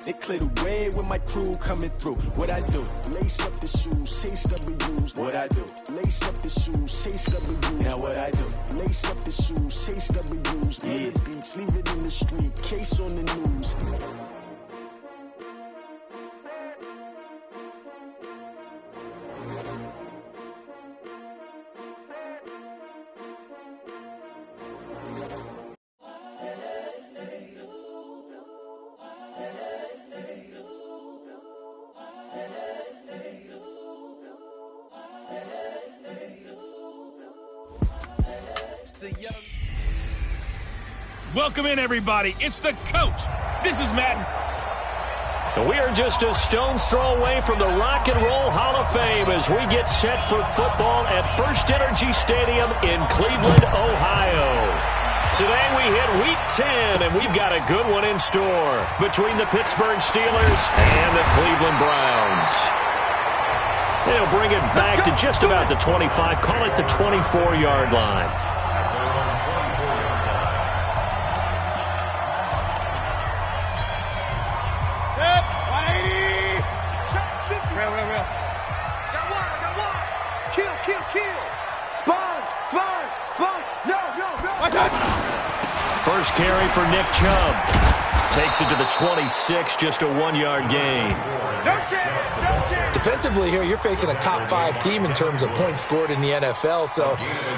They clear the way with my crew coming through. What I do? Lace up the shoes, chase W's. What I do? Lace up the shoes, chase W's. Now what I do? Lace up the shoes, chase W's. Yeah. Beats, leave it in the street, case on the news. Welcome in, everybody. It's the coach. This is Madden. We are just a stone's throw away from the Rock and Roll Hall of Fame as we get set for football at First Energy Stadium in Cleveland, Ohio. Today we hit Week 10, and we've got a good one in store between the Pittsburgh Steelers and the Cleveland Browns. They'll bring it back to just about the 25, call it the 24-yard line. First carry for Nick Chubb. Takes it to the 26, just a 1-yard gain. No chance. Defensively here, you're facing a top-5 team in terms of points scored in the NFL. So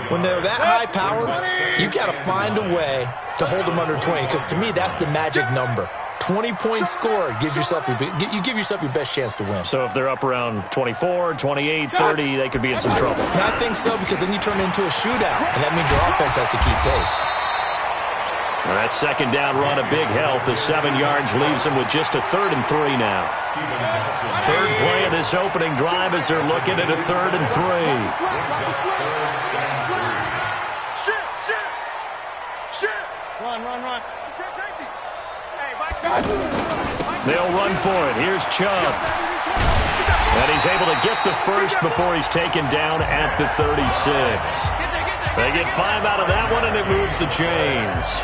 when they're that high-powered, you've got to find a way to hold them under 20. Because to me, that's the magic number. 20 points scored gives yourself you give yourself your best chance to win. So if they're up around 24, 28, 30, they could be in some trouble. I think so, because then you turn it into a shootout, and that means your offense has to keep pace. Well, that second down run a big help. The 7 yards leaves them with just a 3rd and 3 now. Third play of this opening drive as they're looking at a 3rd and 3. Run. They'll run for it. Here's Chubb. And he's able to get the first before he's taken down at the 36. They get 5 out of that one, and it moves the chains.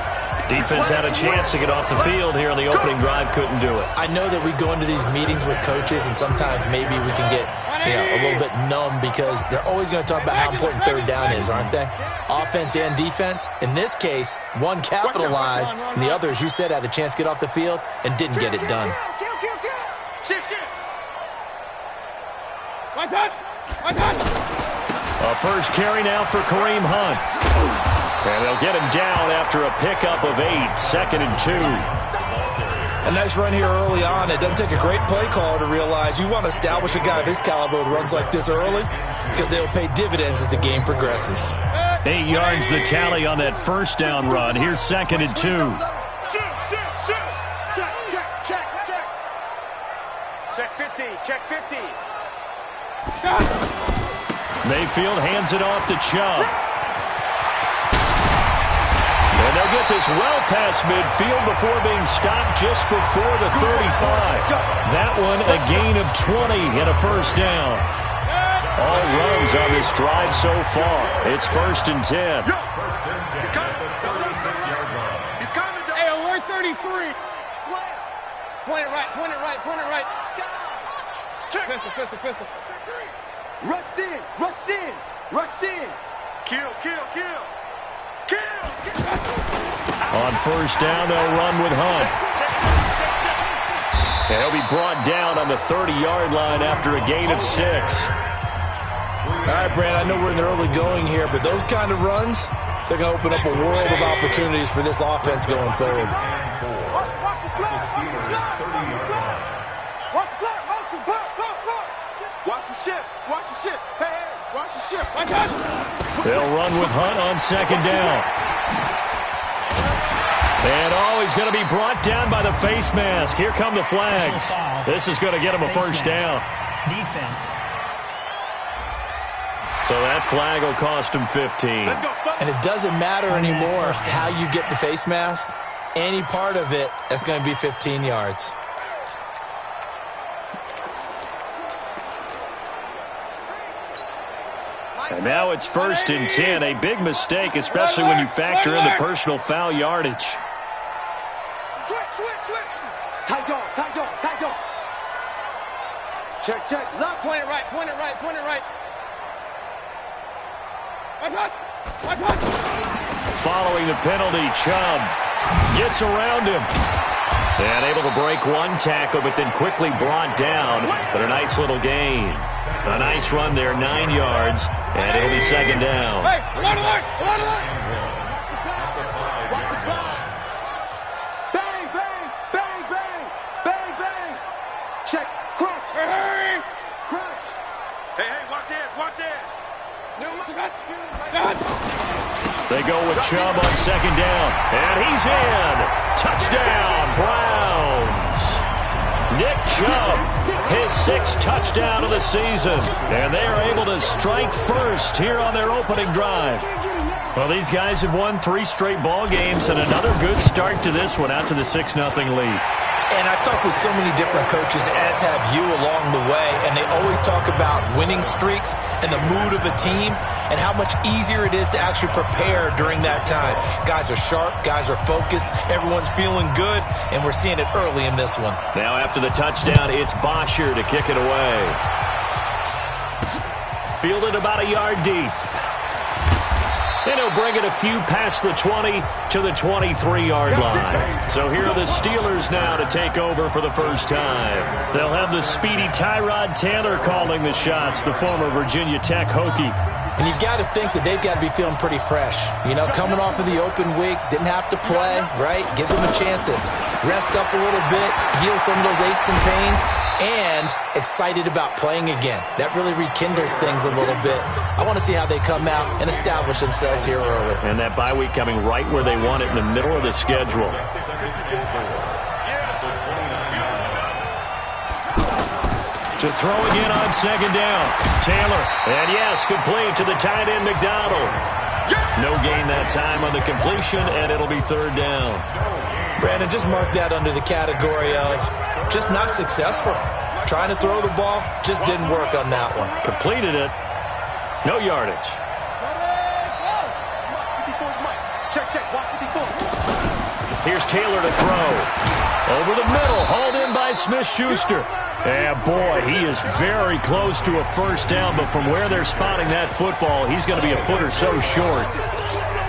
Defense had a chance to get off the field here on the opening drive, couldn't do it. I know that we go into these meetings with coaches, and sometimes maybe we can get a little bit numb because they're always going to talk about how important 3rd down is, aren't they? Offense and defense. In this case, one capitalized, and the other, as you said, had a chance to get off the field and didn't get it done. A first carry now for Kareem Hunt. And they'll get him down after a pickup of 8, 2nd and 2. A nice run here early on. It doesn't take a great play caller to realize you want to establish a guy of his caliber with runs like this early because they'll pay dividends as the game progresses. 8 yards the tally on that first down run. Here's 2nd and 2. Check 50. Mayfield hands it off to Chubb. And they'll get this well past midfield before being stopped just before the 35. That one a gain of 20 and a first down. All runs on this drive so far. It's 1st and 10. Hey, alert 33. Point it right. Pistol. Rush in. Kill. On first down, they'll run with Hunt. And he'll be brought down on the 30-yard line after a gain of 6. All right, Brand, I know we're in the early going here, but those kind of runs, they're going to open up a world of opportunities for this offense going forward. Watch the ship. Hey, watch the ship. They'll run with Hunt on 2nd down. And he's going to be brought down by the face mask. Here come the flags. This is going to get him a first down. Defense. So that flag will cost him 15. And it doesn't matter anymore how you get the face mask. Any part of it, that's going to be 15 yards. And now it's 1st and 10. A big mistake, especially when you factor in the personal foul yardage. Switch. Tight dog. Check, check. Look. Point it right, point it right, point it right. Watch. Following the penalty, Chubb gets around him. And able to break one tackle, but then quickly brought down. But a nice little gain. A nice run there, 9 yards, and it'll be second down. Hey, alert! Watch the pass. Bang, bang, bang, bang, bang, bang. Check, crunch. Hey, crunch. Hey, watch it. They go with Chubb on second down, and he's in. Touchdown, Browns. Nick Chubb, his 6th touchdown of the season, and they are able to strike first here on their opening drive. Well, these guys have won 3 straight ball games, and another good start to this one, out to the 6-0 lead. And I've talked with so many different coaches, as have you along the way, and they always talk about winning streaks and the mood of a team and how much easier it is to actually prepare during that time. Guys are sharp, guys are focused, everyone's feeling good, and we're seeing it early in this one. Now after the touchdown, it's Bosher to kick it away. Fielded about a yard deep. And he'll bring it a few past the 20 to the 23-yard line. So here are the Steelers now to take over for the first time. They'll have the speedy Tyrod Taylor calling the shots, the former Virginia Tech Hokie. And you've got to think that they've got to be feeling pretty fresh. You know, coming off of the open week, didn't have to play, right? Gives them a chance to rest up a little bit, heal some of those aches and pains, and excited about playing again. That really rekindles things a little bit. I want to see how they come out and establish themselves here early. And that bye week coming right where they want it, in the middle of the schedule. To throw again on second down. Taylor, and yes, complete to the tight end McDonald. No gain that time on the completion, and it'll be third down. Brandon, just mark that under the category of just not successful. Trying to throw the ball, just didn't work on that one. Completed it. No yardage. Check, watch 54. Here's Taylor to throw. Over the middle, hauled in by Smith-Schuster. And boy, he is very close to a first down, but from where they're spotting that football, he's going to be a foot or so short.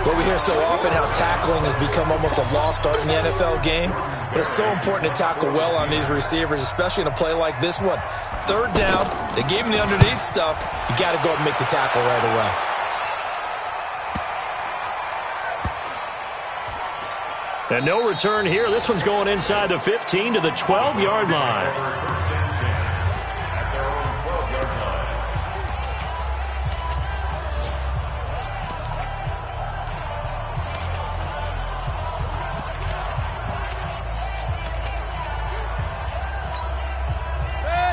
Well, we hear so often how tackling has become almost a lost art in the NFL game, but it's so important to tackle well on these receivers, especially in a play like this one. Third down, they gave him the underneath stuff. You got to go and make the tackle right away. And no return here. This one's going inside the 15 to the 12-yard line.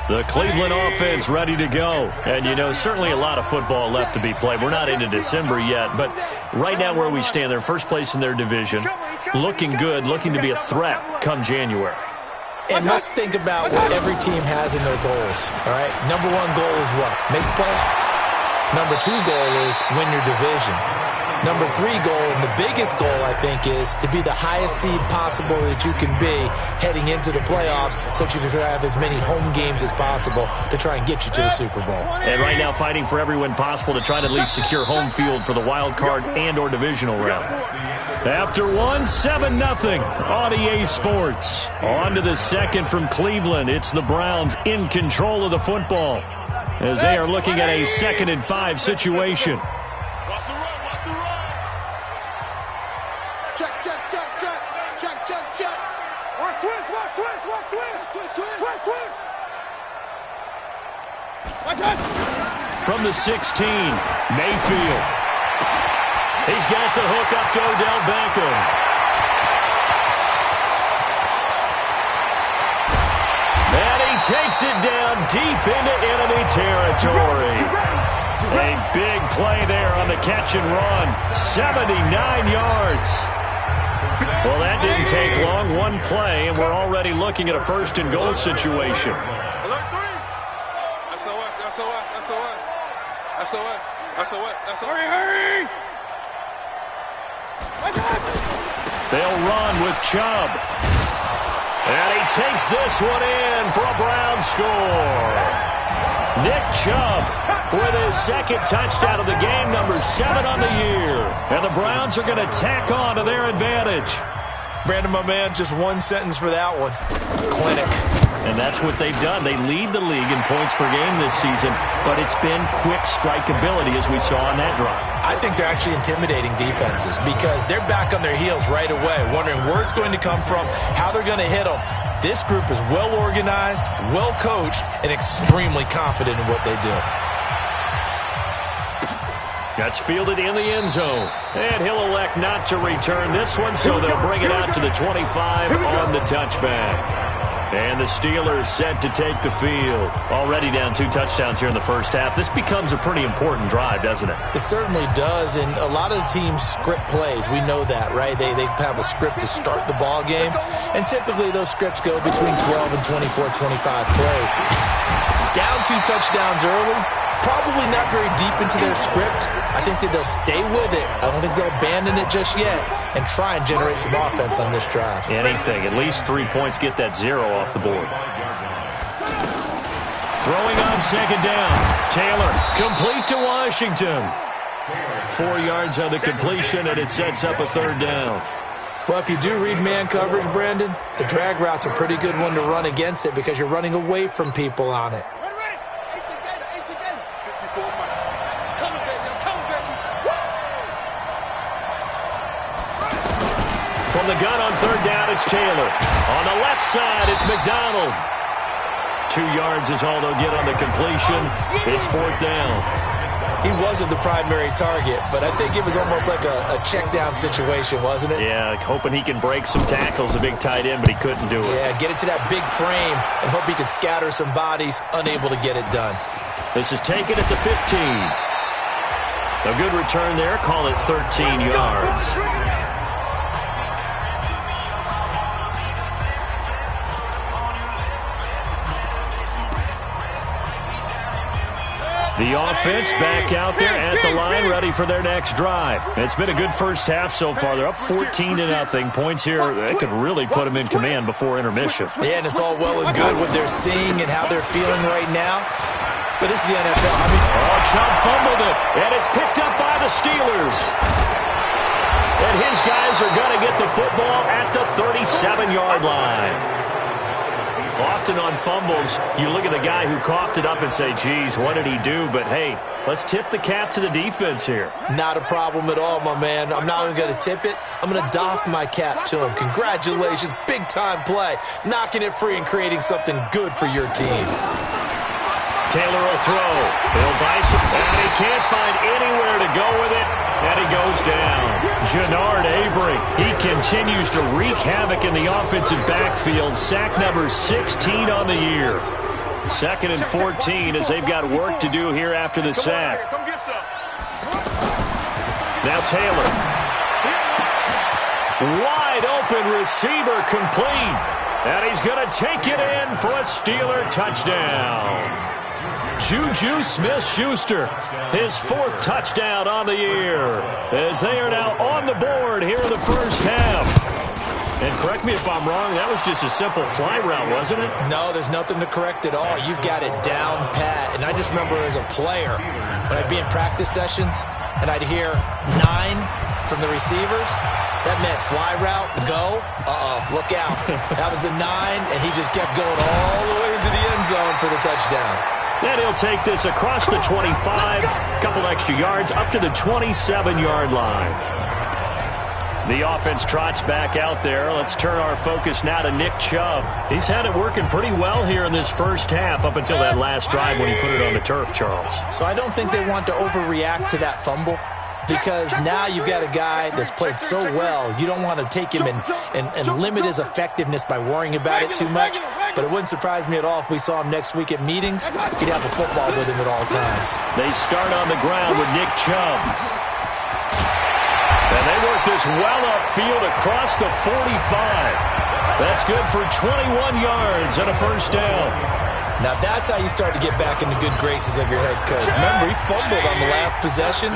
The Cleveland offense ready to go. And, you know, certainly a lot of football left to be played. We're not into December yet, but right now where we stand, they're first place in their division, looking good, looking to be a threat come January. And let's think about what every team has in their goals, all right? Number 1 goal is what? Make the playoffs. Number 2 goal is win your division. Number 3 goal, and the biggest goal, I think, is to be the highest seed possible that you can be heading into the playoffs so that you can have as many home games as possible to try and get you to the Super Bowl. And right now fighting for every win possible to try to at least secure home field for the wild card and or divisional round. After one, 7-0 on EA Sports. On to the second from Cleveland. It's the Browns in control of the football as they are looking at a 2nd and 5 situation. From the 16, Mayfield. He's got the hook up to Odell Beckham. And he takes it down deep into enemy territory. A big play there on the catch and run. 79 yards. Well, that didn't take long. One play, and we're already looking at a 1st and goal situation. Hurry! They'll run with Chubb. And he takes this one in for a Brown score. Nick Chubb with his second touchdown of the game, number 7 on the year. And the Browns are going to tack on to their advantage. Brandon, my man, just one sentence for that one. Clinic. And that's what they've done. They lead the league in points per game this season, but it's been quick strikeability as we saw on that drive. I think they're actually intimidating defenses because they're back on their heels right away, wondering where it's going to come from, how they're going to hit them. This group is well organized, well coached, and extremely confident in what they do. That's fielded in the end zone. And he'll elect not to return this one, so they'll bring it out to the 25 on the touchback. And the Steelers set to take the field. Already down 2 touchdowns here in the first half. This becomes a pretty important drive, doesn't it? It certainly does, and a lot of the teams script plays. We know that, right? They have a script to start the ball game, and typically those scripts go between 12 and 24, 25 plays. Down 2 touchdowns early, probably not very deep into their script. I think that they'll stay with it. I don't think they'll abandon it just yet and try and generate some offense on this drive. Anything. At least 3 points, get that 0 off the board. Throwing on second down. Taylor, complete to Washington. 4 yards on the completion, and it sets up a third down. Well, if you do read man coverage, Brandon, the drag route's a pretty good one to run against it because you're running away from people on it. From the gun on third down, it's Taylor. On the left side, it's McDonald. 2 yards is all they'll get on the completion. It's fourth down. He wasn't the primary target, but I think it was almost like a check down situation, wasn't it? Yeah, hoping he can break some tackles, a big tight end, but he couldn't do it. Yeah, get it to that big frame and hope he can scatter some bodies, unable to get it done. This is taken at the 15. A good return there, call it 13 yards. The offense back out there at the line, ready for their next drive. It's been a good first half so far. They're up 14-0. Points here, they could really put them in command before intermission. Yeah, and it's all well and good what they're seeing and how they're feeling right now. But this is the NFL. Chubb fumbled it, and it's picked up by the Steelers. And his guys are going to get the football at the 37-yard line. Often on fumbles, you look at the guy who coughed it up and say, geez, what did he do? But, hey, let's tip the cap to the defense here. Not a problem at all, my man. I'm not even going to tip it. I'm going to doff my cap to him. Congratulations. Big-time play. Knocking it free and creating something good for your team. Taylor will throw. He'll buy some, and he can't find anywhere to go with it, and he goes down. Jannard Avery, he continues to wreak havoc in the offensive backfield. Sack number 16 on the year. 2nd and 14 as they've got work to do here after the sack. Now Taylor. Wide open receiver complete. And he's going to take it in for a Steeler touchdown. Juju Smith-Schuster, his 4th touchdown on the year, as they are now on the board here in the first half. And correct me if I'm wrong, that was just a simple fly route, wasn't it? No, there's nothing to correct at all. You've got it down pat. And I just remember as a player, when I'd be in practice sessions, and I'd hear 9 from the receivers, that meant fly route, go, look out. That was the 9, and he just kept going all the way into the end zone for the touchdown. And he'll take this across the 25, couple extra yards, up to the 27-yard line. The offense trots back out there. Let's turn our focus now to Nick Chubb. He's had it working pretty well here in this first half up until that last drive when he put it on the turf, Charles. So I don't think they want to overreact to that fumble, because now you've got a guy that's played so well, you don't want to take him and limit his effectiveness by worrying about it too much. But it wouldn't surprise me at all if we saw him next week at meetings. He'd have a football with him at all times. They start on the ground with Nick Chubb. And they work this well upfield across the 45. That's good for 21 yards and a first down. Now that's how you start to get back in the good graces of your head coach. Remember, he fumbled on the last possession.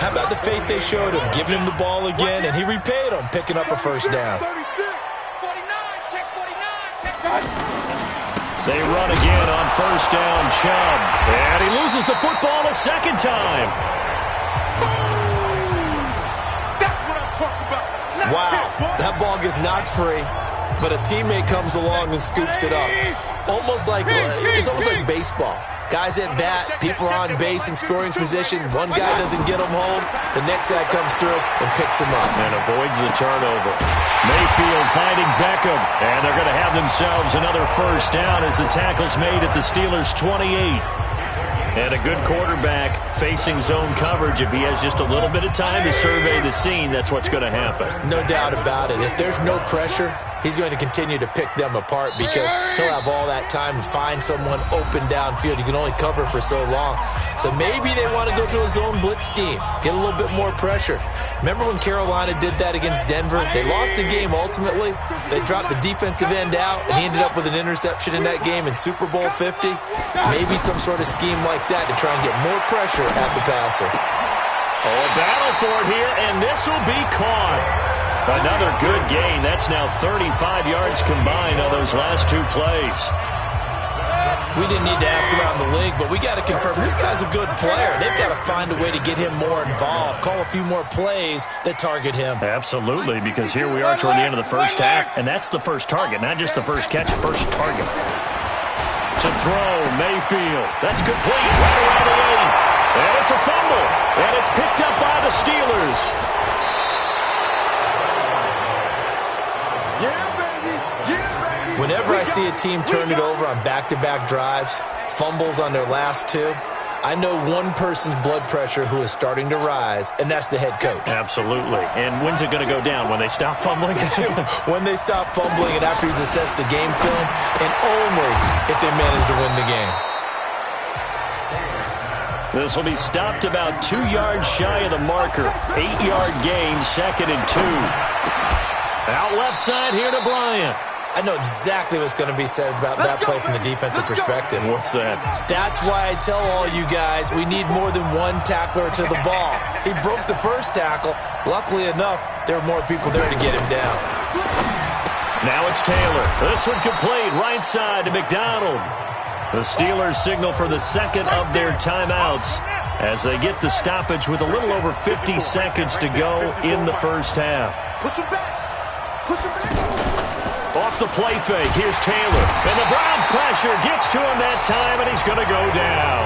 How about the faith they showed him, giving him the ball again, and he repaid them, picking up a first down. They run again on first down, Chubb. And he loses the football a second time. That's what I'm talking about. Wow, that ball gets knocked free, but a teammate comes along and scoops it up. It's almost like baseball. Guys at bat, people are on base in scoring position. One guy doesn't get them home. The next guy comes through and picks him up. And avoids the turnover. Mayfield finding Beckham. And they're going to have themselves another first down as the tackle's made at the Steelers' 28. And a good quarterback facing zone coverage. If he has just a little bit of time to survey the scene, that's what's going to happen. No doubt about it. If there's no pressure, he's going to continue to pick them apart because he'll have all that time to find someone open downfield. You can only cover for so long. So maybe they want to go to a zone blitz scheme, get a little bit more pressure. Remember when Carolina did that against Denver? They lost the game ultimately. They dropped the defensive end out, and he ended up with an interception in that game in Super Bowl 50. Maybe some sort of scheme like that to try and get more pressure at the passer. Oh, a battle for it here, and this will be caught. Another good gain. That's now 35 yards combined on those last two plays. We didn't need to ask around the league, but we got to confirm this guy's a good player. They've got to find a way to get him more involved, call a few more plays that target him. Absolutely, because here we are toward the end of the first half, and that's the first target, not just the first catch, first target. To throw, Mayfield. That's complete right around the lane. And it's a fumble, and it's picked up by the Steelers. Whenever I see a team turn it over on back-to-back drives, fumbles on their last two, I know one person's blood pressure who is starting to rise, and that's the head coach. Absolutely. And when's it going to go down? When they stop fumbling? When they stop fumbling and after he's assessed the game film, and only if they manage to win the game. This will be stopped about 2 yards shy of the marker. 8-yard gain, 2nd and 2. Out left side here to Bryant. I know exactly what's going to be said about that play from the defensive perspective. What's that? That's why I tell all you guys we need more than one tackler to the ball. He broke the first tackle. Luckily enough, there were more people there to get him down. Now it's Taylor. This one complete. Right side to McDonald. The Steelers signal for the second of their timeouts as they get the stoppage with a little over 50 seconds to go in the first half. Push him back. Push him back. Off the play fake, here's Taylor. And the Browns pressure gets to him that time, and he's going to go down.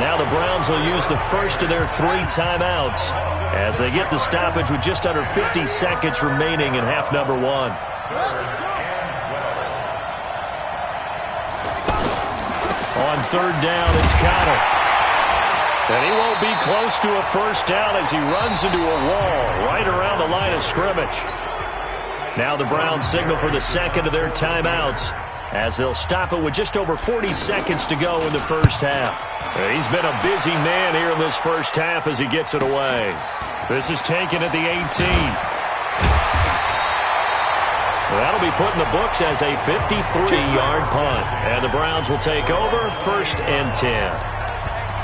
Now the Browns will use the first of their 3 timeouts as they get the stoppage with just under 50 seconds remaining in half number 1. On third down, it's Connor. And he won't be close to a first down as he runs into a wall right around the line of scrimmage. Now the Browns signal for the second of their timeouts as they'll stop it with just over 40 seconds to go in the first half. He's been a busy man here in this first half as he gets it away. This is taken at the 18. That'll be put in the books as a 53-yard punt. And the Browns will take over 1st and 10.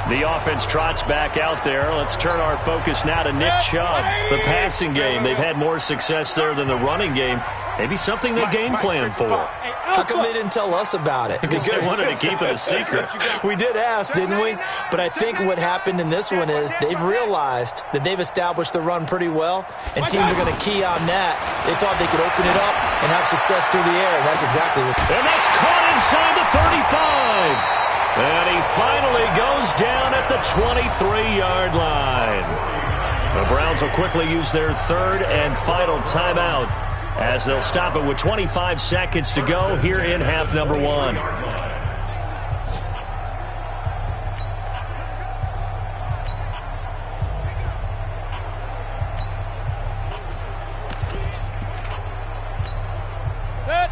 The offense trots back out there. Let's turn our focus now to Nick Chubb. The passing game, they've had more success there than the running game. Maybe something they game plan for. How come they didn't tell us about it? Because they wanted to keep it a secret. We did ask, didn't we? But I think what happened in this one is they've realized that they've established the run pretty well, and teams are going to key on that. They thought they could open it up and have success through the air, and that's exactly what. And that's caught inside the 35. And he finally goes down at the 23-yard line. The Browns will quickly use their 3rd and final timeout as they'll stop it with 25 seconds to go here in half number 1.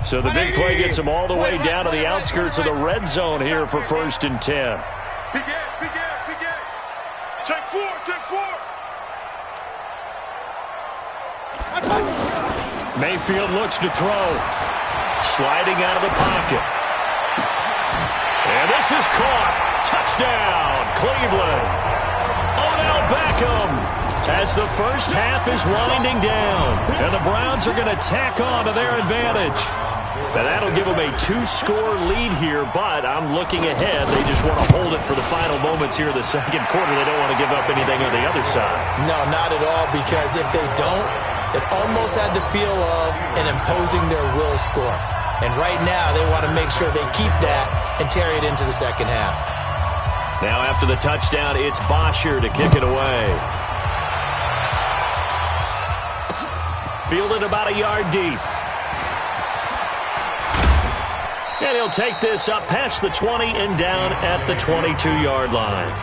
So the big play gets him all the way down to the outskirts of the red zone here for 1st and 10. Big game. Take 4. Mayfield looks to throw. Sliding out of the pocket. And this is caught. Touchdown, Cleveland. Odell Beckham. As the first half is winding down. And the Browns are going to tack on to their advantage. Now that'll give them a 2-score lead here, but I'm looking ahead. They just want to hold it for the final moments here in the second quarter. They don't want to give up anything on the other side. No, not at all, because if they don't, it almost had the feel of an imposing their will score. And right now, they want to make sure they keep that and carry it into the second half. Now after the touchdown, it's Bosher to kick it away. Fielded about a yard deep. And he'll take this up past the 20 and down at the 22-yard line.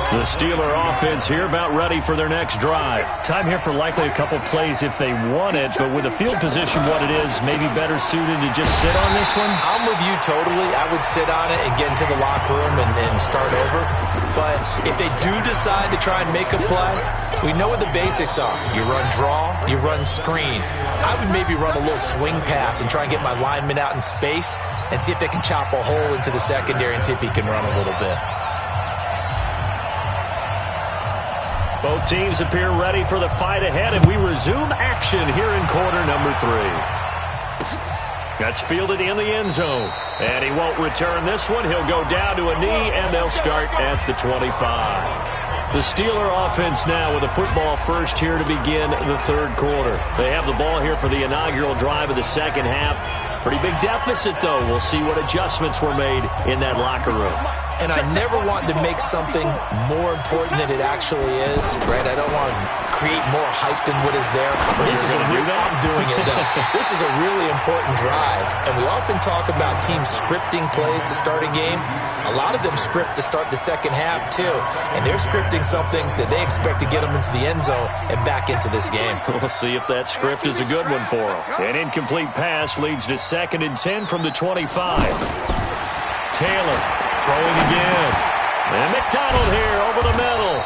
The Steeler offense here about ready for their next drive. Time here for likely a couple plays if they want it, but with the field position what it is, maybe better suited to just sit on this one? I'm with you totally. I would sit on it and get into the locker room and start over. But if they do decide to try and make a play, we know what the basics are. You run draw, you run screen. I would maybe run a little swing pass and try and get my lineman out in space and see if they can chop a hole into the secondary and see if he can run a little bit. Both teams appear ready for the fight ahead, and we resume action here in quarter number 3. That's fielded in the end zone, and he won't return this one. He'll go down to a knee, and they'll start at the 25. The Steeler offense now with a football first here to begin the third quarter. They have the ball here for the inaugural drive of the second half. Pretty big deficit, though. We'll see what adjustments were made in that locker room. And I never want to make something more important than it actually is, right? I don't want to create more hype than what is there. This is I'm doing it, though. This is a really important drive, and we often talk about teams scripting plays to start a game. A lot of them script to start the second half, too, and they're scripting something that they expect to get them into the end zone and back into this game. We'll see if that script is a good one for them. An incomplete pass leads to 2nd and 10 from the 25. Taylor throwing again. And McDonald here over the middle.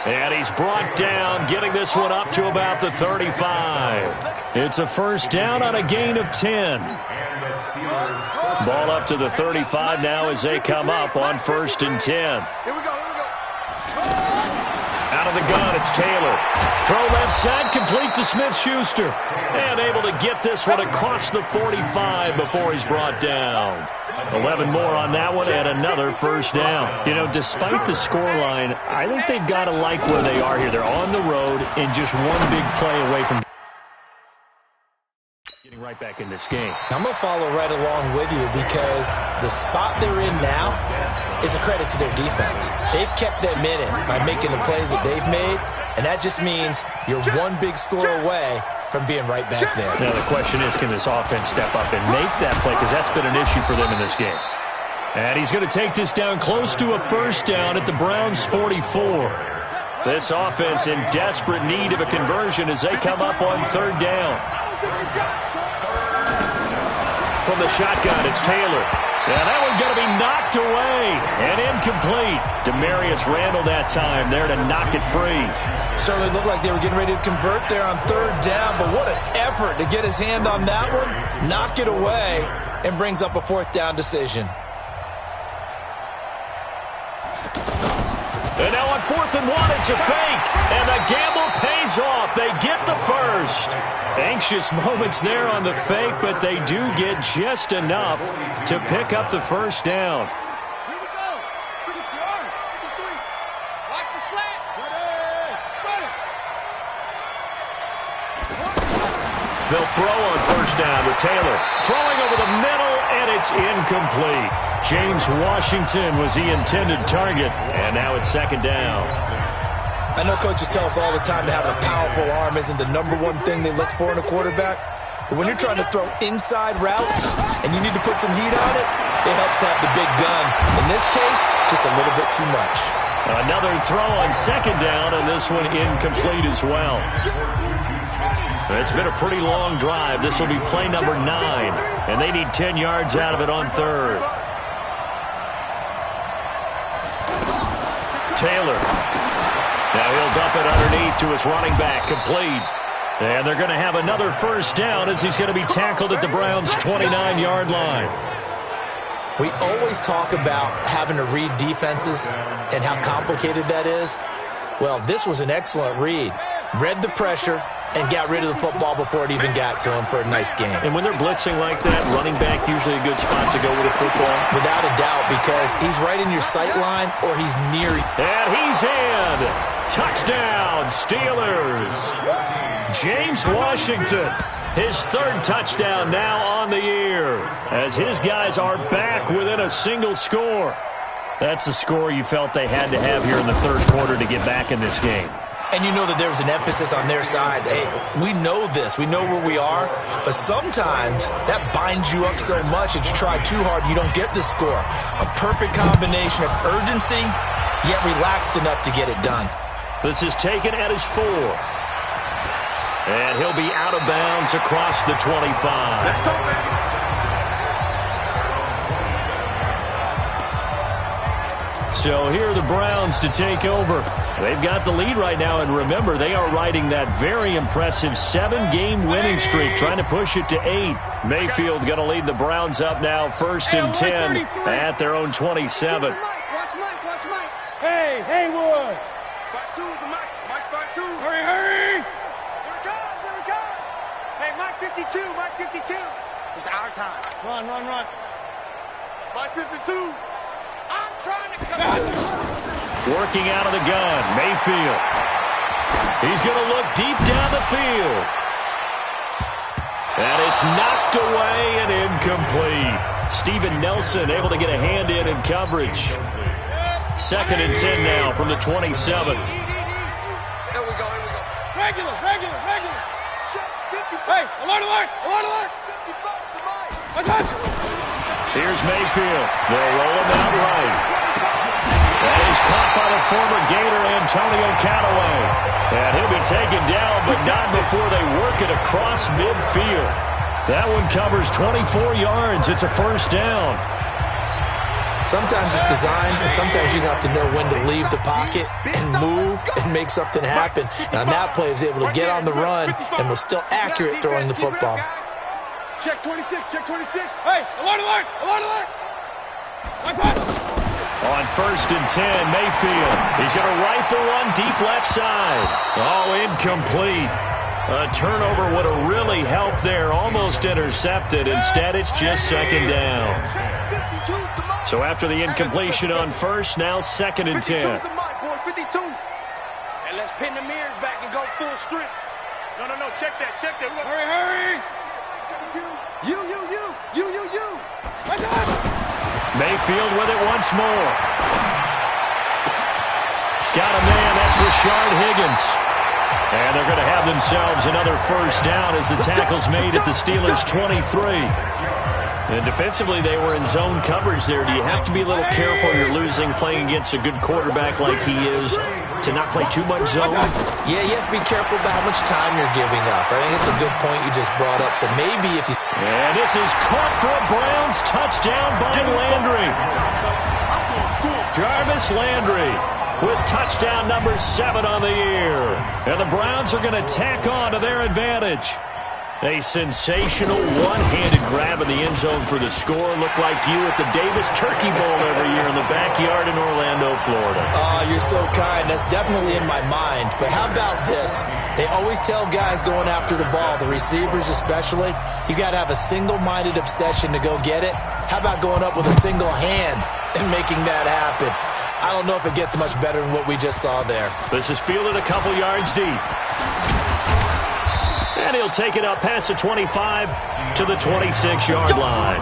And he's brought down, getting this one up to about the 35. It's a first down on a gain of 10. Ball up to the 35 now as they come up on 1st and 10. Here we go. Out of the gun, it's Taylor. Throw left side, complete to Smith-Schuster. And able to get this one across the 45 before he's brought down. 11 more on that one and another first down. You know, despite the scoreline, I think they've got to like where they are here. They're on the road and just one big play away from getting right back in this game. I'm going to follow right along with you because the spot they're in now is a credit to their defense. They've kept them in it by making the plays that they've made, and that just means you're one big score away from being right back there. Now the question is, can this offense step up and make that play? Because that's been an issue for them in this game. And he's going to take this down close to a first down at the Browns' 44. This offense in desperate need of a conversion as they come up on 3rd down. From the shotgun, it's Taylor. And that one's going to be knocked away and incomplete. Demarius Randall that time there to knock it free. Certainly looked like they were getting ready to convert there on 3rd down, but what an effort to get his hand on that one, knock it away, and brings up a 4th down decision. And now on 4th and 1, it's a fake. And the gamble pays off. They get the first. Anxious moments there on the fake, but they do get just enough to pick up the first down. Here we go. Watch the slant. They'll throw on 1st down with Taylor. Throwing over the middle, and it's incomplete. James Washington was the intended target, and now it's 2nd down. I know coaches tell us all the time that having a powerful arm isn't the #1 thing they look for in a quarterback. But when you're trying to throw inside routes and you need to put some heat on it, it helps have the big gun. In this case, just a little bit too much. Another throw on 2nd down, and this one incomplete as well. It's been a pretty long drive. This will be play number 9, and they need 10 yards out of it on 3rd. Taylor. Now he'll dump it underneath to his running back, complete. And they're going to have another first down as he's going to be tackled at the Browns' 29-yard line. We always talk about having to read defenses and how complicated that is. Well, this was an excellent read. Read the pressure, and got rid of the football before it even got to him for a nice game. And when they're blitzing like that, running back usually a good spot to go with a football? Without a doubt, because he's right in your sight line or he's near you. And he's in. Touchdown, Steelers. James Washington, his third touchdown now on the year, as his guys are back within a single score. That's a score you felt they had to have here in the third quarter to get back in this game. And you know that there was an emphasis on their side. Hey, we know this. We know where we are. But sometimes that binds you up so much that you try too hard, you don't get the score. A perfect combination of urgency, yet relaxed enough to get it done. This is taken at his 4. And he'll be out of bounds across the 25. Let's go, baby. So here are the Browns to take over. They've got the lead right now, and remember, they are riding that very impressive 7-game winning streak, trying to push it to 8. Mayfield going to lead the Browns up now, 1st and 10 at their own 27. Watch Mike. Hey, Haywood. Back two, the Mike back two. Hurry. Here we go. Hey, Mike 52. It's our time. Run. Mike 52. I'm trying to come. Working out of the gun, Mayfield. He's going to look deep down the field. And it's knocked away and incomplete. Steven Nelson able to get a hand in coverage. 2nd and 10 now from the 27. Here we go. Regular. Hey, alert. Here's Mayfield. They'll roll him out right. And he's caught by the former Gator Antonio Callaway. And he'll be taken down, but not before they work it across midfield. That one covers 24 yards. It's a 1st down. Sometimes it's designed, and sometimes you just have to know when to leave the pocket and move and make something happen. And on that play, he was able to get on the run and was still accurate throwing the football. Check 26. Hey, alert. On 1st and 10, Mayfield. He's going to rifle one deep left side. Oh, incomplete. A turnover would have really helped there. Almost intercepted. Instead, it's just 2nd down. So after the incompletion on 1st, now 2nd and 10. 52. And let's pin the mirrors back and go full strength. No. Check that. Hurry. You. Mayfield with it once more. Got a man, that's Rashard Higgins. And they're going to have themselves another 1st down as the tackle's made at the Steelers' 23. And defensively, they were in zone coverage there. Do you have to be a little careful you're losing playing against a good quarterback like he is to not play too much zone? Yeah, you have to be careful about how much time you're giving up. I think it's a good point you just brought up. So maybe if you... And this is caught for a Browns touchdown by Landry. Jarvis Landry with touchdown number 7 on the year. And the Browns are going to tack on to their advantage. A sensational one-handed grab in the end zone for the score. Looked like you at the Davis Turkey Bowl every year in the backyard in Orlando, Florida. Oh, you're so kind. That's definitely in my mind. But how about this? They always tell guys going after the ball, the receivers especially, you got to have a single-minded obsession to go get it. How about going up with a single hand and making that happen? I don't know if it gets much better than what we just saw there. This is fielded a couple yards deep. And he'll take it up past the 25 to the 26-yard line.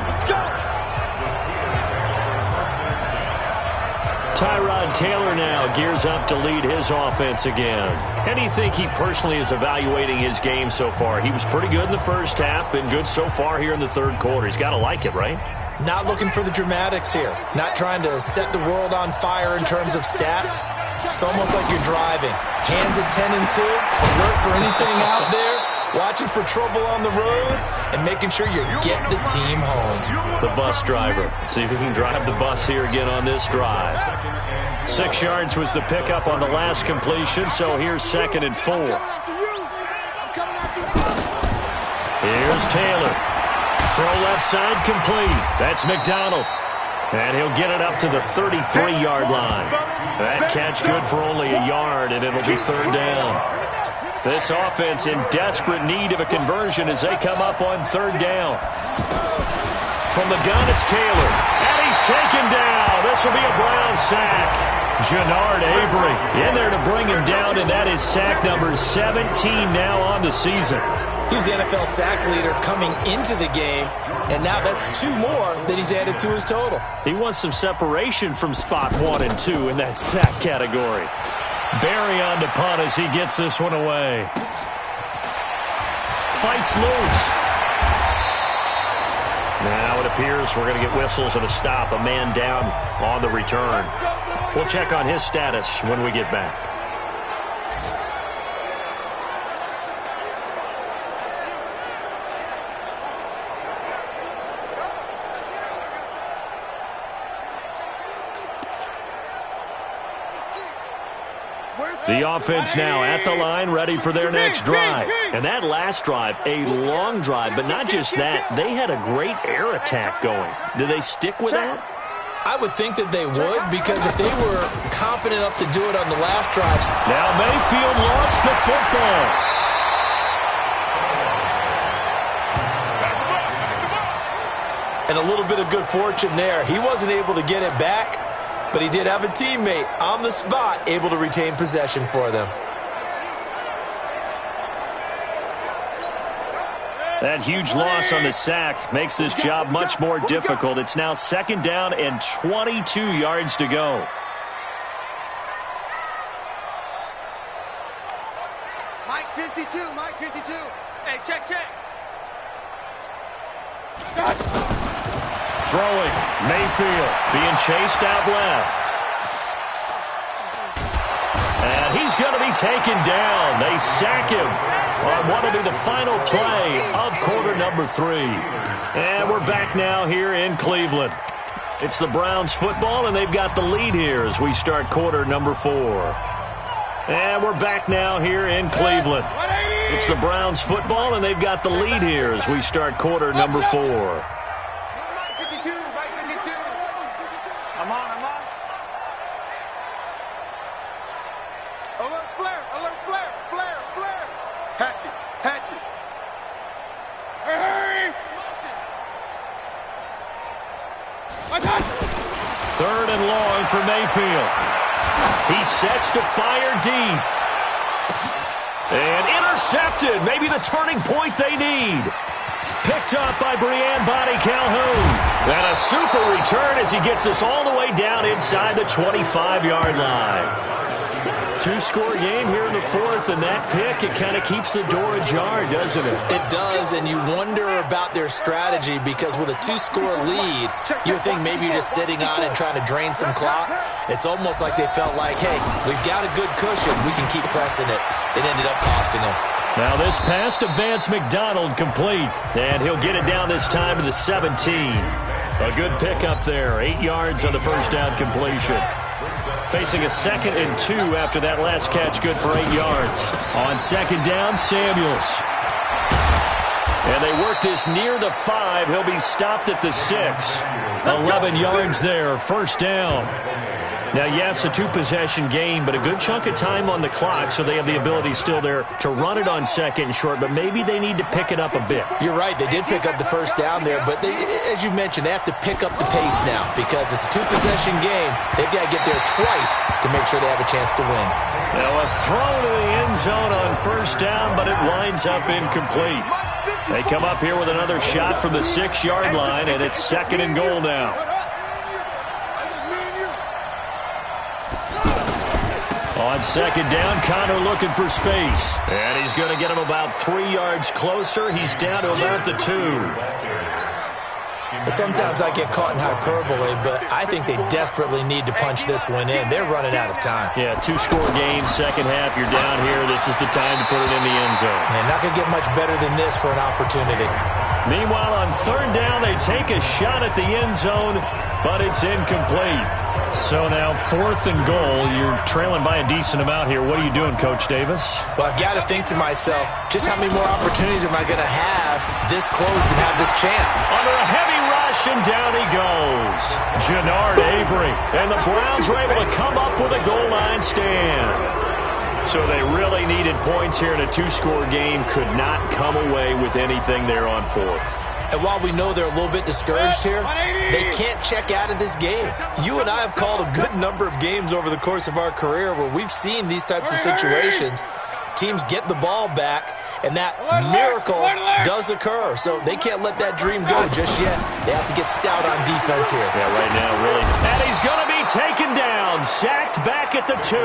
Tyrod Taylor now gears up to lead his offense again. How do you think he personally is evaluating his game so far? He was pretty good in the first half, been good so far here in the third quarter. He's got to like it, right? Not looking for the dramatics here. Not trying to set the world on fire in terms of stats. It's almost like you're driving. Hands at 10 and 2, alert for anything out there. Watching for trouble on the road and making sure you get the team home. The bus driver. See if he can drive the bus here again on this drive. 6 yards was the pickup on the last completion, so here's 2nd and 4. Here's Taylor. Throw left side complete. That's McDonald. And he'll get it up to the 33-yard line. That catch good for only a yard, and it'll be 3rd down. This offense in desperate need of a conversion as they come up on third down. From the gun, it's Taylor. And he's taken down. This will be a Brown sack. Jannard Avery in there to bring him down, and that is sack number 17 now on the season. He's the NFL sack leader coming into the game, and now that's 2 more that he's added to his total. He wants some separation from spot 1 and 2 in that sack category. Barry on to punt as he gets this one away. Fights loose. Now it appears we're going to get whistles and a stop. A man down on the return. We'll check on his status when we get back. The offense now at the line, ready for their next drive. And that last drive, a long drive, but not just that. They had a great air attack going. Do they stick with that? I would think that they would, because if they were confident enough to do it on the last drives. Now Mayfield lost the football. And a little bit of good fortune there. He wasn't able to get it back, but he did have a teammate on the spot able to retain possession for them. That huge loss on the sack makes this job much more difficult. It's now second down and 22 yards to go. Mike 52, Mike 52. Hey, check. Throwing, Mayfield being chased out left. And he's going to be taken down. They sack him on what will be the final play of quarter number 3. And we're back now here in Cleveland. It's the Browns football, and they've got the lead here as we start quarter number 4. And we're back now here in Cleveland. It's the Browns football, and they've got the lead here as we start quarter number 4. Mike 52, Mike 52. I'm on. Alert flare. Hatchet. Hurry. Third and long for Mayfield. He sets to fire deep. And intercepted. Maybe the turning point they need. Picked up by Brian Body Calhoun. And a super return as he gets us all the way down inside the 25-yard line. 2-score game here in the 4th, and that pick, it kind of keeps the door ajar, doesn't it? It does, and you wonder about their strategy, because with a 2-score lead, you would think maybe you're just sitting on and trying to drain some clock. It's almost like they felt like, hey, we've got a good cushion. We can keep pressing it. It ended up costing them. Now this pass to Vance McDonald complete, and he'll get it down this time to the 17. A good pickup there, 8 yards on the first down completion. Facing a 2nd and 2 after that last catch, good for 8 yards. On second down, Samuels. And they work this near the 5. He'll be stopped at the 6. 11 yards there, first down. Now, yes, a 2-possession game, but a good chunk of time on the clock, so they have the ability still there to run it on second and short, but maybe they need to pick it up a bit. You're right. They did pick up the first down there, but they, as you mentioned, they have to pick up the pace now because it's a 2-possession game. They've got to get there twice to make sure they have a chance to win. Now, a throw to the end zone on first down, but it winds up incomplete. They come up here with another shot from the 6-yard line, and it's 2nd and goal now. On second down, Connor looking for space. And he's going to get him about 3 yards closer. He's down to about the 2. Sometimes I get caught in hyperbole, but I think they desperately need to punch this one in. They're running out of time. Yeah, 2-score game, second half. You're down here. This is the time to put it in the end zone. Man, not going to get much better than this for an opportunity. Meanwhile, on third down, they take a shot at the end zone, but it's incomplete. So now 4th and goal. You're trailing by a decent amount here. What are you doing, Coach Davis? Well, I've got to think to myself, just how many more opportunities am I going to have this close and have this chance? Under a heavy rush, and down he goes. Jannard Avery. And the Browns are able to come up with a goal line stand. So they really needed points here in a two-score game. Could not come away with anything there on fourth. And while we know they're a little bit discouraged here, they can't check out of this game. You and I have called a good number of games over the course of our career where we've seen these types of situations. Teams get the ball back, and that miracle does occur. So they can't let that dream go just yet. They have to get stout on defense here. Yeah, right now, really. And he's going to be taken down. Sacked back at the 2.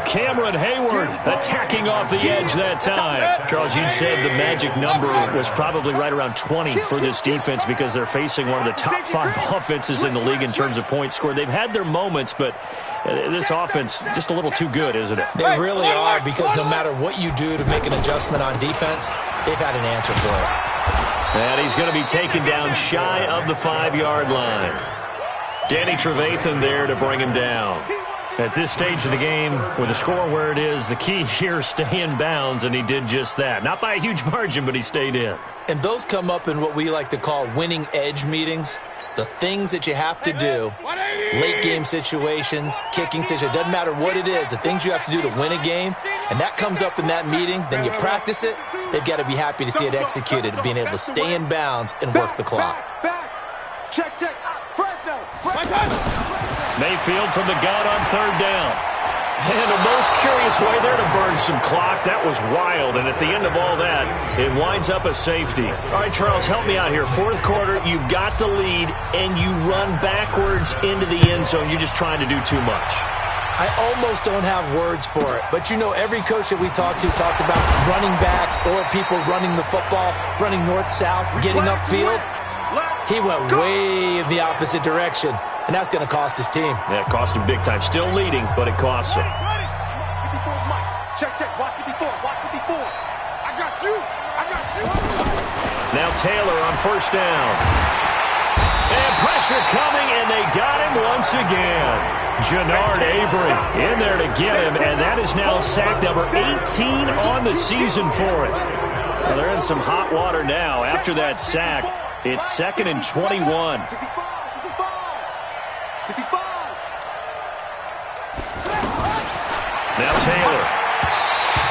Cameron Hayward attacking off the edge that time. Charles, you'd said the magic number was probably right around 20 for this defense because they're facing one of the top 5 offenses in the league in terms of points scored. They've had their moments, but this offense just a little too good, isn't it? They really are, because no matter what you do to make an adjustment on defense, they've had an answer for it. And he's going to be taken down shy of the 5-yard line. Danny Trevathan there to bring him down. At this stage of the game, with the score where it is, the key here, stay in bounds, and he did just that. Not by a huge margin, but he stayed in. And those come up in what we like to call winning edge meetings. The things that you have to do, late game situations, kicking situations, doesn't matter what it is, the things you have to do to win a game, and that comes up in that meeting, then you practice it, they've got to be happy to see it executed, being able to stay in bounds and work the clock. Check. Fresno. Mayfield from the gun on 3rd down. And the most curious way there to burn some clock. That was wild. And at the end of all that, it winds up a safety. All right, Charles, help me out here. 4th quarter, you've got the lead, and you run backwards into the end zone. You're just trying to do too much. I almost don't have words for it. But, you know, every coach that we talk to talks about running backs or people running the football, running north-south, getting upfield. He went way in the opposite direction. And that's going to cost his team. Yeah, it cost him big time. Still leading, but it costs him. Check. Watch 54. I got you. Now Taylor on 1st down. And pressure coming, and they got him once again. Jannard Avery in there to get him, and that is now sack number 18 on the season for it. Well, they're in some hot water now. After that sack, it's 2nd and 21. Now Taylor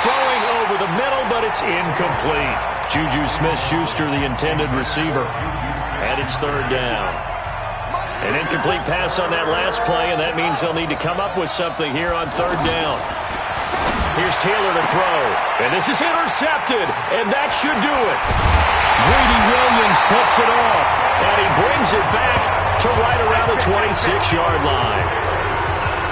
throwing over the middle, but it's incomplete. Juju Smith-Schuster, the intended receiver. And it's 3rd down. An incomplete pass on that last play, and that means they'll need to come up with something here on 3rd down. Here's Taylor to throw. And this is intercepted, and that should do it. Greedy Williams puts it off, and he brings it back to right around the 26-yard line.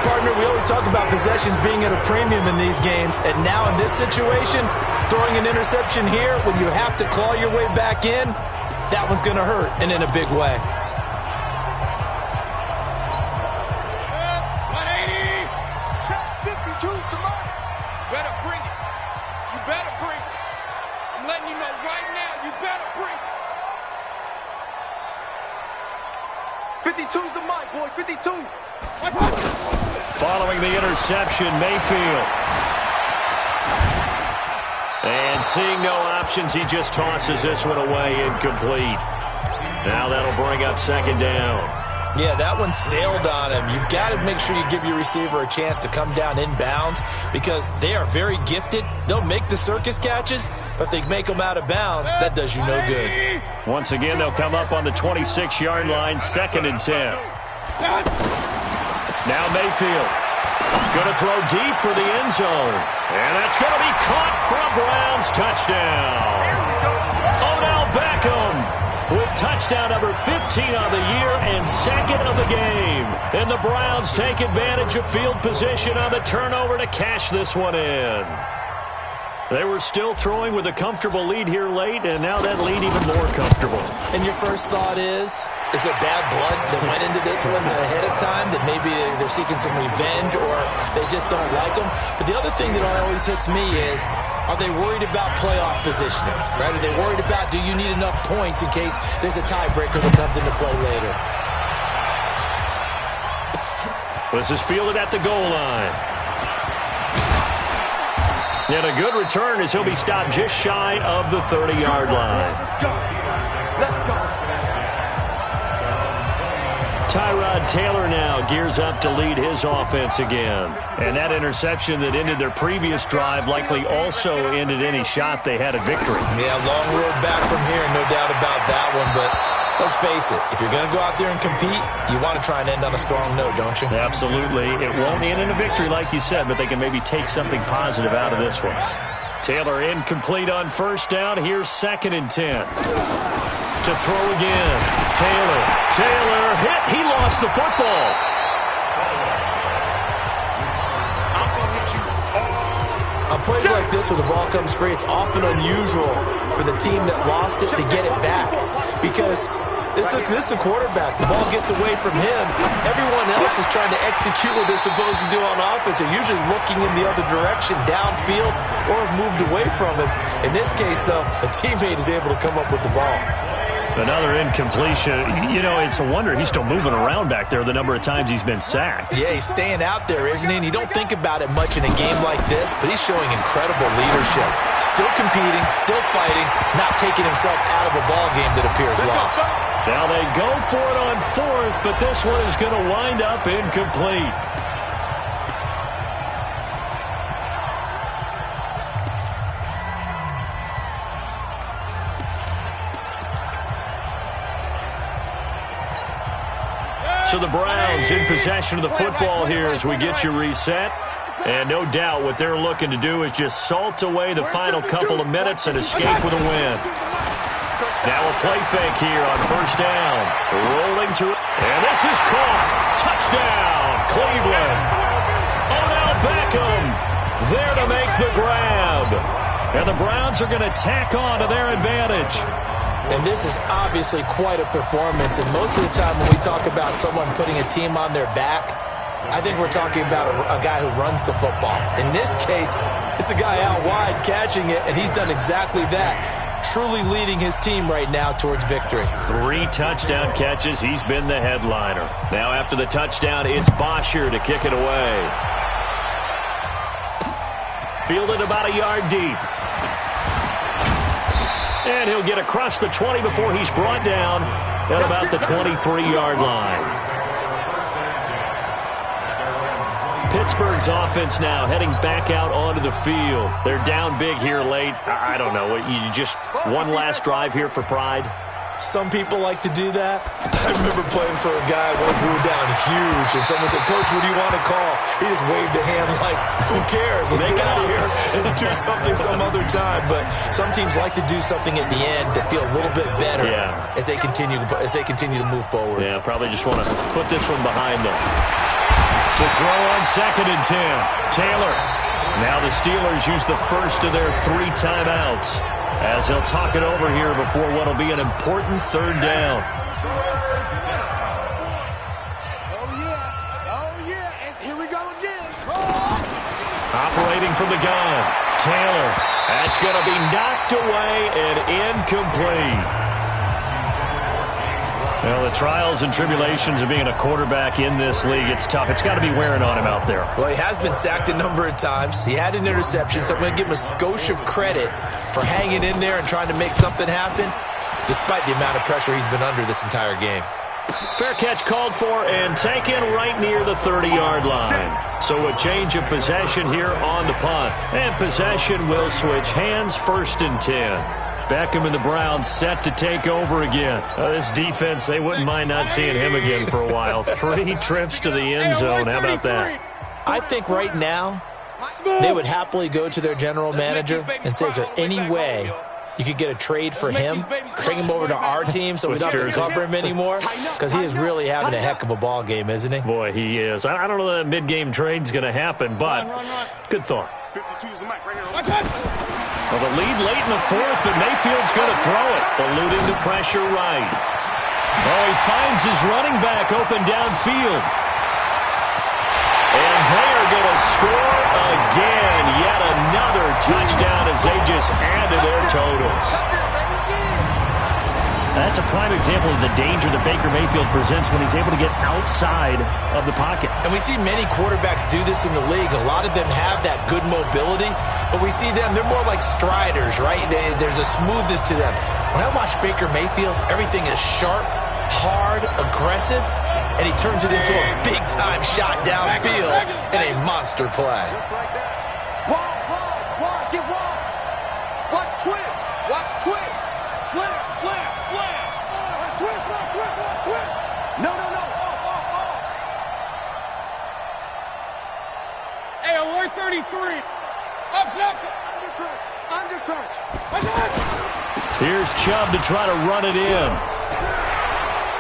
Partner, we always talk about possessions being at a premium in these games, and now in this situation, throwing an interception here when you have to claw your way back in, that one's going to hurt, and in a big way. Better bring it. You better bring it. I'm letting you know right now, you better bring it. 52's the mic, boys. 52. Following the interception, Mayfield. And seeing no options, he just tosses this one away, incomplete. Now that'll bring up 2nd down. Yeah, that one sailed on him. You've got to make sure you give your receiver a chance to come down inbounds because they are very gifted. They'll make the circus catches, but they make them out of bounds. That does you no good. Once again, they'll come up on the 26-yard line, 2nd and 10. Now Mayfield going to throw deep for the end zone. And that's going to be caught for a Browns touchdown. Odell Beckham with touchdown number 15 on the year and 2nd of the game. And the Browns take advantage of field position on the turnover to cash this one in. They were still throwing with a comfortable lead here late, and now that lead even more comfortable. And your first thought is there bad blood that went into this one ahead of time, that maybe they're seeking some revenge or they just don't like them? But the other thing that always hits me is, are they worried about playoff positioning? Right? Are they worried about, do you need enough points in case there's a tiebreaker that comes into play later? This is fielded at the goal line. And a good return as he'll be stopped just shy of the 30-yard line. Tyrod Tyrod Taylor now gears up to lead his offense again. And that interception that ended their previous drive likely also ended any shot they had at victory. Yeah, long road back from here, no doubt about that one. But let's face it, if you're going to go out there and compete, you want to try and end on a strong note, don't you? Absolutely. It won't end in a victory like you said, but they can maybe take something positive out of this one. Taylor incomplete on first down. Here's 2nd and 10. To throw again. Taylor hit. He lost the football. On plays like this where the ball comes free, it's often unusual for the team that lost it to get it back. Because this is the quarterback. The ball gets away from him. Everyone else is trying to execute what they're supposed to do on offense. They're usually looking in the other direction, downfield, or have moved away from him. In this case, though, a teammate is able to come up with the ball. Another incompletion. You know, it's a wonder he's still moving around back there the number of times he's been sacked. Yeah, he's staying out there, isn't he? And you don't think about it much in a game like this, but he's showing incredible leadership. Still competing, still fighting, not taking himself out of a ball game that appears lost. Now they go for it on 4th, but this one is going to wind up incomplete. So the Browns in possession of the football here as we get you reset. And no doubt what they're looking to do is just salt away the final couple of minutes and escape with a win. Now a play fake here on first down. Rolling to it. And this is caught. Touchdown, Cleveland. Odell Beckham there to make the grab. And the Browns are going to tack on to their advantage. And this is obviously quite a performance. And most of the time when we talk about someone putting a team on their back, I think we're talking about a guy who runs the football. In this case, it's a guy out wide catching it, and he's done exactly that. Truly leading his team right now towards victory. 3 touchdown catches. He's been the headliner. Now after the touchdown, it's Bosher to kick it away. Fielded about a yard deep. And he'll get across the 20 before he's brought down at about the 23-yard line. Pittsburgh's offense now heading back out onto the field. They're down big here late. I don't know. You just one last drive here for pride? Some people like to do that. I remember playing for a guy once we were down huge, and someone said, "Coach, what do you want to call?" He just waved a hand like, who cares? Let's get out of here and do something some other time. But some teams like to do something at the end to feel a little bit better as they continue to move forward. Yeah, probably just want to put this one behind them. To throw on 2nd and 10. Taylor. Now the Steelers use the first of their 3 timeouts as they'll talk it over here before what will be an important 3rd down. Oh, yeah. And here we go again. Operating from the gun. Taylor. That's going to be knocked away and incomplete. Well, the trials and tribulations of being a quarterback in this league, it's tough. It's got to be wearing on him out there. Well, he has been sacked a number of times. He had an interception, so I'm going to give him a skosh of credit for hanging in there and trying to make something happen, despite the amount of pressure he's been under this entire game. Fair catch called for and taken right near the 30-yard line. So a change of possession here on the punt. And possession will switch hands, 1st and 10. Beckham and the Browns set to take over again. This defense, they wouldn't mind not seeing him again for a while. 3 trips to the end zone. How about that? I think right now they would happily go to their general manager and say, is there any way you could get a trade for him, bring him over to our team so we don't have to cover him anymore? Because he is really having a heck of a ball game, isn't he? Boy, he is. I don't know that mid-game trade's going to happen, but good thought. Well, the lead late in the 4th, but Mayfield's going to throw it, eluding the pressure right. Oh, he finds his running back open downfield. And they are going to score again. Yet another touchdown as they just add to their totals. That's a prime example of the danger that Baker Mayfield presents when he's able to get outside of the pocket. And we see many quarterbacks do this in the league. A lot of them have that good mobility, but we see them, they're more like striders, right? There's a smoothness to them. When I watch Baker Mayfield, everything is sharp, hard, aggressive, and he turns it into a big-time shot downfield in a monster play. Just like that. Wall, get wall. Watch twist. Slam. Twist. No. Hey, alert 33. Up. Undercrunch. Here's Chubb to try to run it in.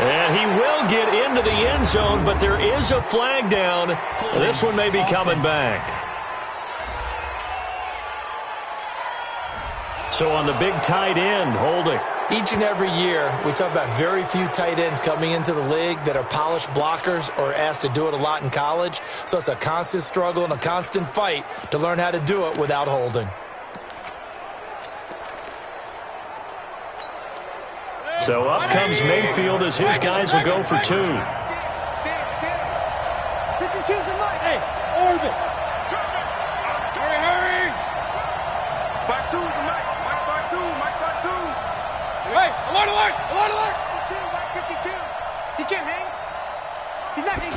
And he will get into the end zone, but there is a flag down. This one may be coming back. So on the big tight end, holding. Each and every year, we talk about very few tight ends coming into the league that are polished blockers or asked to do it a lot in college. So it's a constant struggle and a constant fight to learn how to do it without holding. So up comes Mayfield as his guys will go for 2. 52's in light. Hey, orbit. Hurry. Back two is the Mike. Mike 2. Hey, alert. Mike 52. He can't hang. He's not hanging.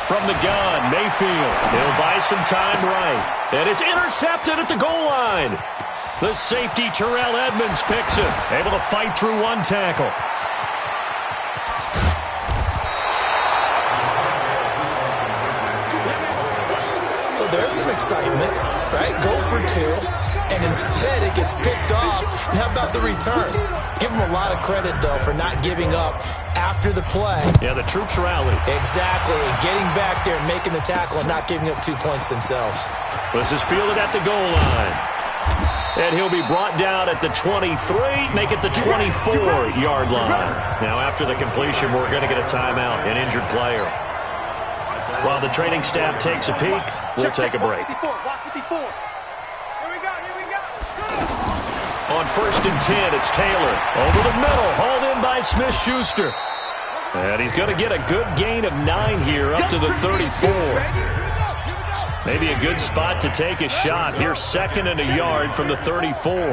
From the gun, Mayfield. He'll buy some time right. And it's intercepted at the goal line. The safety, Terrell Edmonds, picks it. Able to fight through one tackle. Well, there's some excitement, right? Go for 2, and instead it gets picked off. And how about the return? Give them a lot of credit, though, for not giving up after the play. Yeah, the troops rallied. Exactly, and getting back there and making the tackle and not giving up 2 points themselves. This is fielded at the goal line. And he'll be brought down at the 23, make it the 24-yard line. Now, after the completion, we're going to get a timeout, an injured player. While the training staff takes a peek, we'll take a break. Watch 54. Here we go. On 1st and 10, it's Taylor. Over the middle, hauled in by Smith-Schuster. And he's going to get a good gain of 9 here, up to the 34. Maybe a good spot to take a shot. Here's 2nd and a yard from the 34. Now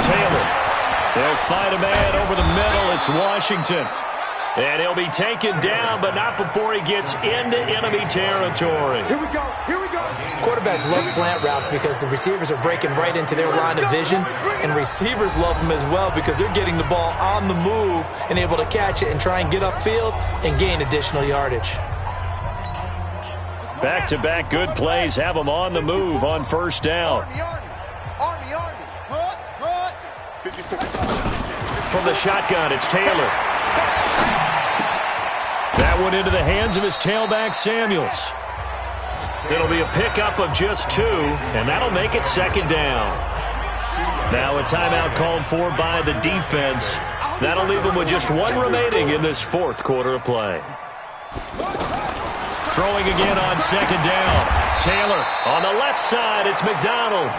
Taylor. They'll find a man over the middle. It's Washington. And he'll be taken down, but not before he gets into enemy territory. Here we go. Quarterbacks love slant routes because the receivers are breaking right into their line of vision, and receivers love them as well because they're getting the ball on the move and able to catch it and try and get upfield and gain additional yardage. Back-to-back good plays have them on the move on 1st down. Army. From the shotgun, it's Taylor. That one into the hands of his tailback, Samuels. It'll be a pickup of just 2, and that'll make it 2nd down. Now a timeout called for by the defense. That'll leave them with just 1 remaining in this 4th quarter of play. Throwing again on 2nd down. Taylor on the left side. It's McDonald.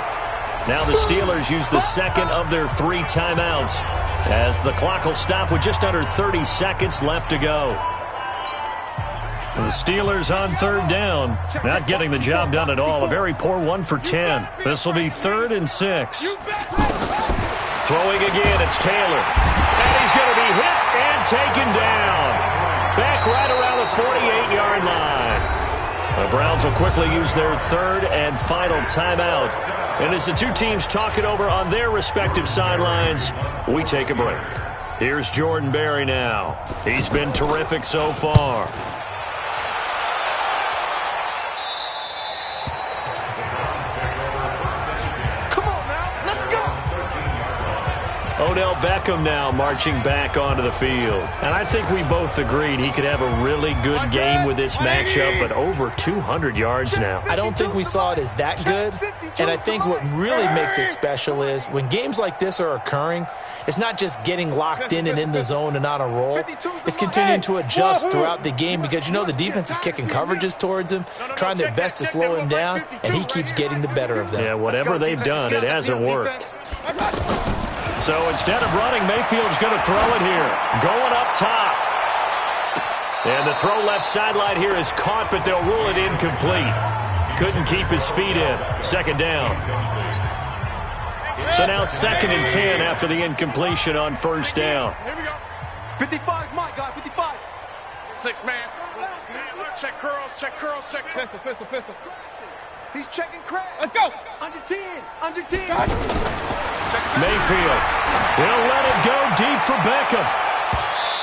Now the Steelers use the 2nd of their 3 timeouts as the clock will stop with just under 30 seconds left to go. The Steelers on 3rd down. Not getting the job done at all. A very poor 1 for 10. This will be 3rd and 6. Throwing again. It's Taylor. And he's going to be hit and taken down. Back right around the 48-yard line. The Browns will quickly use their 3rd and final timeout. And as the 2 teams talk it over on their respective sidelines, we take a break. Here's Jordan Berry now. He's been terrific so far. Odell Beckham now marching back onto the field. And I think we both agreed he could have a really good game with this matchup, but over 200 yards now. I don't think we saw it as that good. And I think what really makes it special is when games like this are occurring, it's not just getting locked in and in the zone and on a roll. It's continuing to adjust throughout the game because, you know, the defense is kicking coverages towards him, trying their best to slow him down, and he keeps getting the better of them. Yeah, whatever they've done, it hasn't worked. So instead of running, Mayfield's going to throw it here. Going up top. And the throw left sideline here is caught, but they'll rule it incomplete. Couldn't keep his feet in. 2nd down. So now 2nd and 10 after the incompletion on first down. Here we go. 55 is mine, guy. 55. 6 man. Check curls, check curls, check pistol. He's checking crab. Let's go. Under 10. Under 10. Mayfield. He'll let it go deep for Beckham.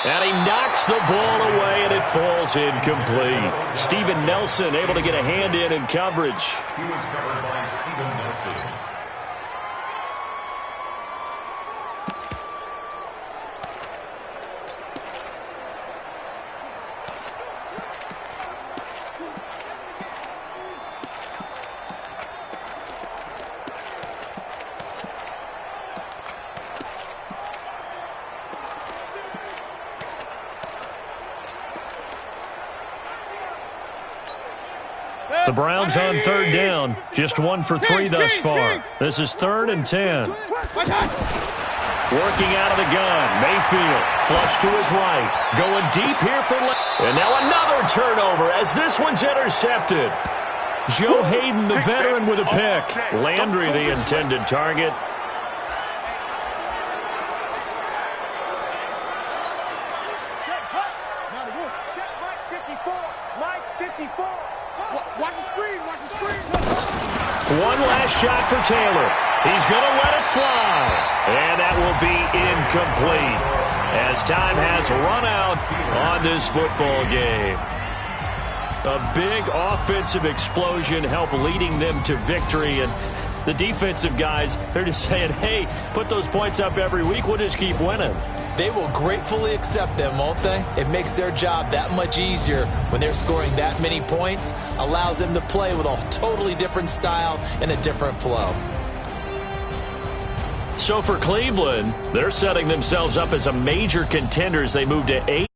And he knocks the ball away, and it falls incomplete. Steven Nelson able to get a hand in coverage. He was covered by Steven Nelson. The Browns on 3rd down. Just 1 for 3 thus far. This is 3rd and 10. Working out of the gun. Mayfield flush to his right. Going deep here for and now another turnover as this one's intercepted. Joe Hayden, the veteran, with a pick. Landry, the intended target. Watch the screen, watch the screen. One last shot for Taylor. He's going to let it fly. And that will be incomplete as time has run out on this football game. A big offensive explosion helped leading them to victory. And the defensive guys, they're just saying, hey, put those points up every week. We'll just keep winning. They will gratefully accept them, won't they? It makes their job that much easier when they're scoring that many points. Allows them to play with a totally different style and a different flow. So for Cleveland, they're setting themselves up as a major contender as they move to 8.